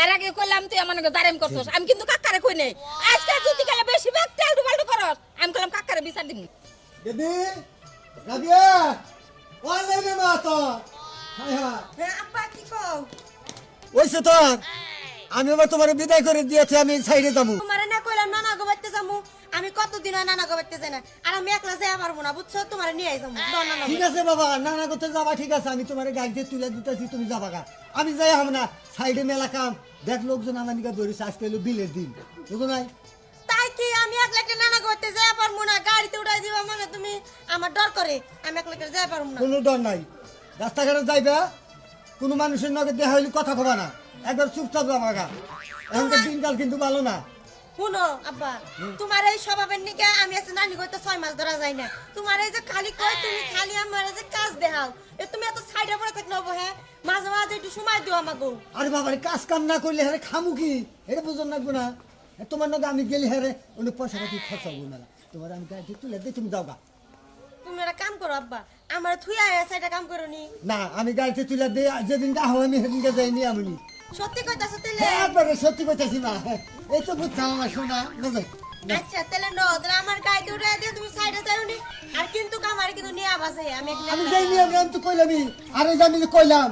এর আগে কইলাম তুই আমার নাকি জারেম করছস আমি কিন্তু কাকারে কই নাই আজকে যদি গেলে বেশি ভাগ তেল ডুবাল্টু করস আমি কইলাম কাকারে বিচার দিমু দিদি রাবিয়া ওই লাগে মা তো হাই হাই হ্যাঁ আব্বা কি কও ওইছে তো আমি আবার তোমার বিদায় করে দিয়েছি আমি সাইডে যাবো তোমারে না কইলাম নানা গো বাইতে যামু আমি কতদিন হয় নানা গো বাইতে যাই না আর আমি একলা যাই পারবো না বুঝছো তোমারে নিয়ে যামু নানা ঠিক আছে বাবা নানা করতে যাবা ঠিক আছে আমি তোমার গাড়িতে তুলে দিতেছি তুমি যাবা গা আমি যাই হব না সাইডে মেলা কাম দেখ লোকজন আমার নিকে ধরেছে আজকে হলো বিলের দিন বুঝো নাই তাই কি আমি একলা একটা নানা গো বাইতে যাই পারবো না গাড়িতে উঠাই দিবা মানে তুমি আমার ডর করে আমি একলা একটা যাই পারবো না কোনো ডর নাই রাস্তাঘাটে যাইবা কোনো মানুষের নগে দেখা হইলে কথা কবা না একবার চুপচাপ যাবা গা এখনকার দিনকাল কিন্তু ভালো না শুনো আব্বা তোমার এই স্বভাবের নিকে আমি আজকে নানি কইতে 6 মাস ধরা যায় না তোমার এই যে খালি কই তুমি খালি আমার এই যে কাজ দেখাও এ তুমি এত সাইডে পড়ে থাকলে হবে হ্যাঁ মাঝে মাঝে একটু সময় দিও আমাকে আরে বাবা রে কাজ কাম না করলে হ্যাঁ খামু কি এটা বুঝন লাগবো না তোমার নগে আমি গেলে হ্যাঁ অনেক পয়সা পাতি খরচ হবো না তোমার আমি গাড়ি তুলে দিই তুমি যাও গা তুমি একটা কাম করো আব্বা আমার থুইয়া সাইডে কাম করো নি না আমি গাড়িতে তুলে দিই যেদিন গা হয় আমি সেদিনকে যাইনি আমি সত্যি কইতাছ তাইলে হ্যাঁ একবারে সত্যি কইতাছি না এই তো বুঝছাম আমার শোনা বুঝে আচ্ছা তাহলে নো তাহলে আমার গাড়িতে উঠে দিয়ে তুমি সাইডে যাও নি আর কিন্তু আমার কিন্তু নিয়ে আবাসে আমি আমি যাইনি আমি তো কইলামই আরে যে আমি যে কইলাম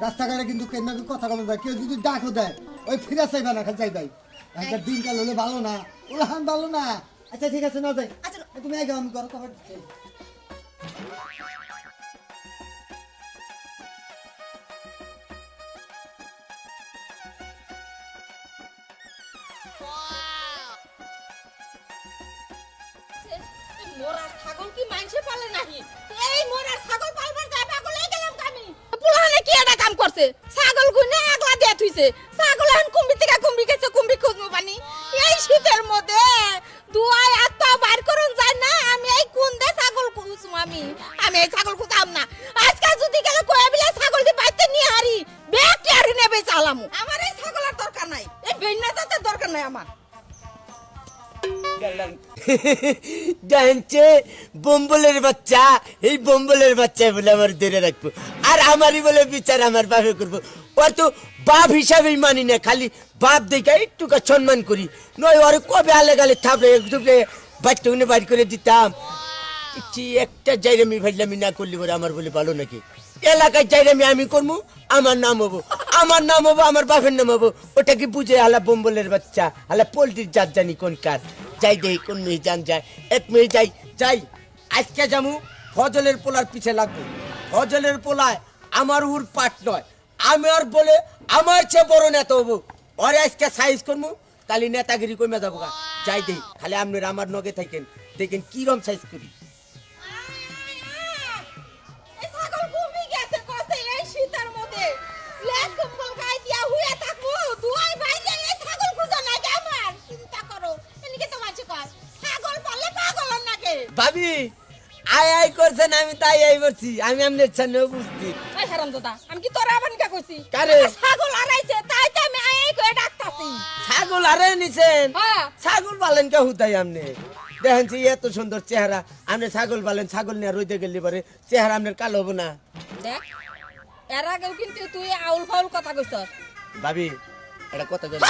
রাস্তাঘাটে কিন্তু কেন কথা বলবে না কেউ যদি ডাকও দেয় ওই ফিরে চাইবা না খালি যাইবাই একটা দিনকাল হলে ভালো না ওলাহান ভালো না আচ্ছা ঠিক আছে না যাই আচ্ছা তুমি আগে আমি করো খবর মোরা ছাগল কি মাইনছে পালে নাহি এই মোরা ছাগল পালবার যায় পাগল হয়ে গেলাম আমি পুলানে কি এটা কাম করছে ছাগল গুনে আগলা দিয়ে থুইছে ছাগল এখন কুম্বি থেকে কুম্বি গেছে কুম্বি খুঁজমু পানি এই শীতের মধ্যে দুয়াই হাত পা বার করুন যায় না আমি এই কোন দে ছাগল খুঁজমু আমি এই ছাগল খুঁজাম না আজকাল যদি গেলে কয়ে বিলে ছাগল দি বাইতে নিয়ে হারি বেটি আর নেবে চালামু আমার এই ছাগলের দরকার নাই এই বেন্না জাতের দরকার নাই আমার জানছে বম্বলের বাচ্চা এই বম্বলের বাচ্চা বলে আমার ধরে রাখবো আর আমারই বলে বিচার আমার বাপে করবো ওর তো বাপ হিসাবেই মানি না খালি বাপ দেখে একটু সম্মান করি নয় ওর কবে আলে গালে থাপড়ে একটুকে বাচ্চা বাইর করে দিতাম একটা জায়গামি ভাইলামি না করলে পরে আমার বলে ভালো নাকি এলাকায় জায়গামি আমি করবো আমার নাম হবো আমার বাপের নাম হবো ওটা কি বুঝে আলা বম্বলের বাচ্চা আলা পোল্ট্রির জাত জানি কোন কার যাই দেই কোন মেয়ে জান যায় এক মেয়ে যাই আজকে যামু ফজলের পোলার পিছে লাগবো ফজলের পোলায় আমার উর পাট নয় আমার বলে আমার চেয়ে বড় নেতা হবো ওরে আজকে সাইজ করবো তাহলে নেতাগিরি কমে যাবো গা যাই দেই খালি আপনার আমার নগে থাকেন দেখেন কিরম সাইজ করি ছাগল ঘুমি গেছে কসে এই শীতের মধ্যে লেজ কম্বল গায়ে দিয়া হুইয়া থাকবো দুই ভাই যে এই ছাগল খুঁজো না গে আমার চিন্তা করো এদিকে তো মাঝে কয় ছাগল পালে পাগল নাকে ভাবি আই করছেন আমি তাই আই করছি আমি আপনার সামনে বুঝছি এই হারামজাদা আমি কি তোরা আবার নিকা কইছি কারে? ছাগল আড়াইছে তাই তো আমি আই কই ডাকতাছি ছাগল আরে নিছেন হ্যাঁ ছাগল পালেন কে হুতাই আপনি দেখেন যে এত সুন্দর চেহারা আপনি ছাগল পালেন ছাগল নিয়ে রইতে গেলে পরে চেহারা আপনার কালো হবো না দেখ এর আগেও কিন্তু তুই আউল ফাউল কথা কইছস ভাবি এটা কথা বল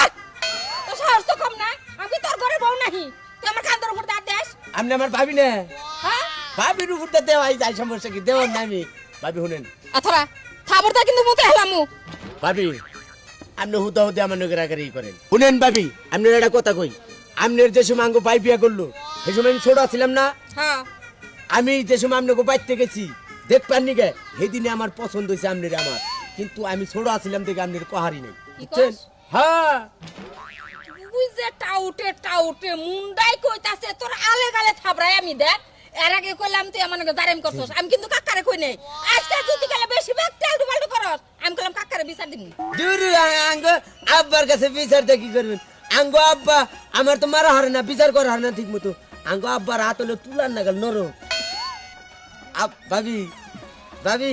তো সাহস তো কম না আমি তোর ঘরে বউ নাহি তুই আমার কান্দর উপর দাঁত দেস আপনি আমার ভাবি না হ্যাঁ ভাবির উপরটা দেওয়াই যায় সমস্যা কি দেওয়ার না আমি ভাবি শুনেন আথরা থাবরটা কিন্তু মুতে হেলামু ভাবি আপনি হুদা হুদে আমার নগর আগারি করেন শুনেন ভাবি আপনার একটা কথা কই আপনার যে সময় আঙ্গ ভাই বিয়া করলো সেই সময় আমি ছোট ছিলাম না হ্যাঁ আমি যে সময় আপনাকে বাইতে গেছি দেখ পাননি গে সেদিনে আমার পছন্দ হয়েছে আপনার আমার কিন্তু আমি ছোট আছিলাম দেখে আপনার কহারি নেই বুঝছেন হ্যাঁ তুই যে টাউটে মুন্ডাই কইতাছে তোর আলে গালে থাবরাই আমি দেখ এর আগে কইলাম তুই আমার নাকি জারেম করছস আমি কিন্তু কাকারে কই নাই আজকে যদি গেলে বেশি ভাগ তেল ডুবাল্টু করস আমি কইলাম কাকারে বিচার দিমু দূর আঙ্গ আব্বার কাছে বিচার কি করবেন আঙ্গ আব্বা আমার তো মারা হারে না বিচার করা হারে না ঠিক মতো আঙ্গ আব্বার হাত হলো তুলার নাগাল নরো ভাবি ভাবি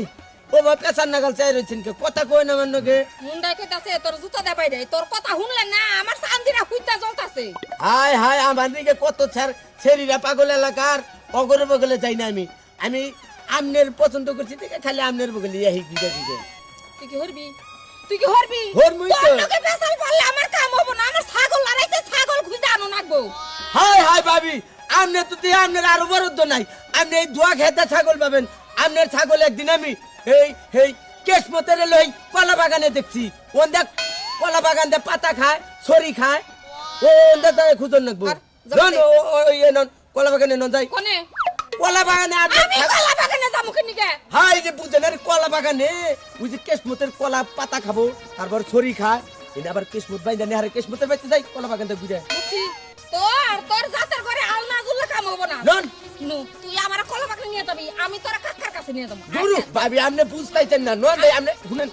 ও বাপ পেছার নাগাল চাই রয়েছেন কে কথা কই না আমার নগে মুন্ডাই কইতাছে তোর জুতা দে বাইরে তোর কথা শুনলে না আমার চান্দিরা খুইতা জ্বলতাছে হায় আমার দিকে কত ছেড়িরা পাগল এলাকার অগরে বগলে যাই না আমি আমনের পছন্দ করছি দেখে খালি আমনের বগলে ইয়াহি বিদা দিবে তুই কি হরবি হরবি হরমুই তো। তোর লগে পেছাল হাই হাই ভাবি আমনে তো দিয়ে আমনের আরো বরদ্দ নাই আপনি এই দোয়া খেতে ছাগল পাবেন আমনের ছাগল একদিন আমি এই কেশমতের লই কলা বাগানে দেখছি ওন দেখ কলা বাগান দে পাতা খায় ছড়ি খায় ও ওন্দা তাই খুঁজন নাকবো আর যাবে নন ওই নন কলা বাগানে নন যাই কোনে কলা বাগানে আমি কলা বাগানে যাবো কেনিকে হাই যে বুঝেন আরে কলা বাগানে ওই যে কেশমতের কলা পাতা খাবো তারপর ছড়ি খায় এনে আবার কেশমত বাইন্দা নে আরে কেশমতের বাইতে যাই কলা বাগান দে ঘুরে বুঝছি তোর জাতের ঘরে আলনা জুল্লা কাম হবো না নন নু তুই আমার কলা বাগানে নিয়ে যাবি আমি তোরা কাকার কাছে নিয়ে যাবো গুরু ভাবি আপনি বুঝতাইছেন না নন দেই আপনি শুনেন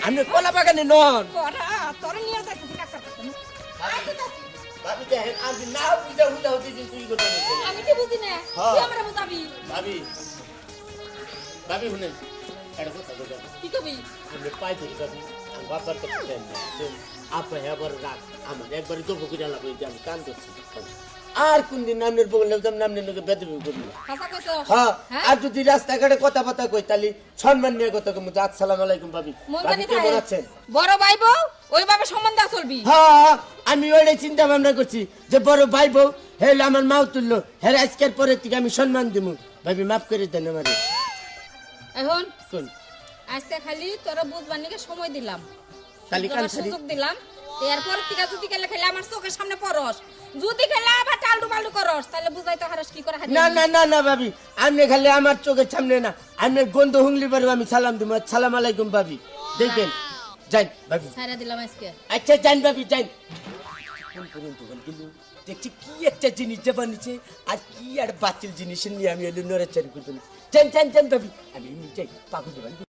আপনি কলা বাগানে নন তোরা তোরা নিয়ে যাইতেছি কাকার কাছে নু। ভাবি দেখেন আমি না বুঝা হুদা হতে দিন তুই কথা বলছেন আমি কি বুঝি না হ্যাঁ। তুই আমারে বুঝাবি ভাবি ভাবি শুনেন এটা কথা কথা কি কবি আপনি পাই ধরি ভাবি আমি বাবার কাছে দেন না আপনি একবার রাখ আমার একবারই তো ভুকে জানলাম যে আমি কান করছি আর কোন দিন নামের বললাম যে নামের লোকে বেদবি করবো হাসা কইছো হ্যাঁ হ্যাঁ? আর যদি রাস্তাঘাটে কথা কই তাহলে সম্মান নিয়ে কথা কই আসসালামু আলাইকুম ভাবি মন ভাবি জানি কেমন ভাই আছেন বড় ভাই বউ ওইভাবে সম্বন্ধ চলবি হ্যাঁ আমি ওইটাই চিন্তা ভাবনা করছি যে বড় ভাই বউ হেলে আমার মাও তুললো হের আজকের পরে থেকে আমি সম্মান দিব ভাবি মাফ করে দেন আমারে এখন কোন আজকে খালি তোরা বুঝবার নিকে সময় দিলাম খালি তোরা কাল ছাড়ি সুযোগ দিলাম এরপর থেকে যদি খেলে আমার চোখের সামনে পরস যদি খেলে আবার টালটু পাল্টু করস তাহলে বুঝাই তো হারস কি করে হারিয়ে না না না না ভাবি আপনি খালি আমার চোখের সামনে না আপনি গন্ধ হুংলি পারো আমি সালাম দিব আসসালামু আলাইকুম ভাবি দেখেন যাই ভাবি ছাইরা দিলাম আজকে আচ্ছা যান ভাবি যান কিন্তু দেখছি কি একটা জিনিস যে বানিয়েছে আর কি আর বাতিল জিনিস নিয়ে আমি এলো নড়াচড়ি করতে যান যান যান ভাবি আমি এমনি যাই পাখি দেবেন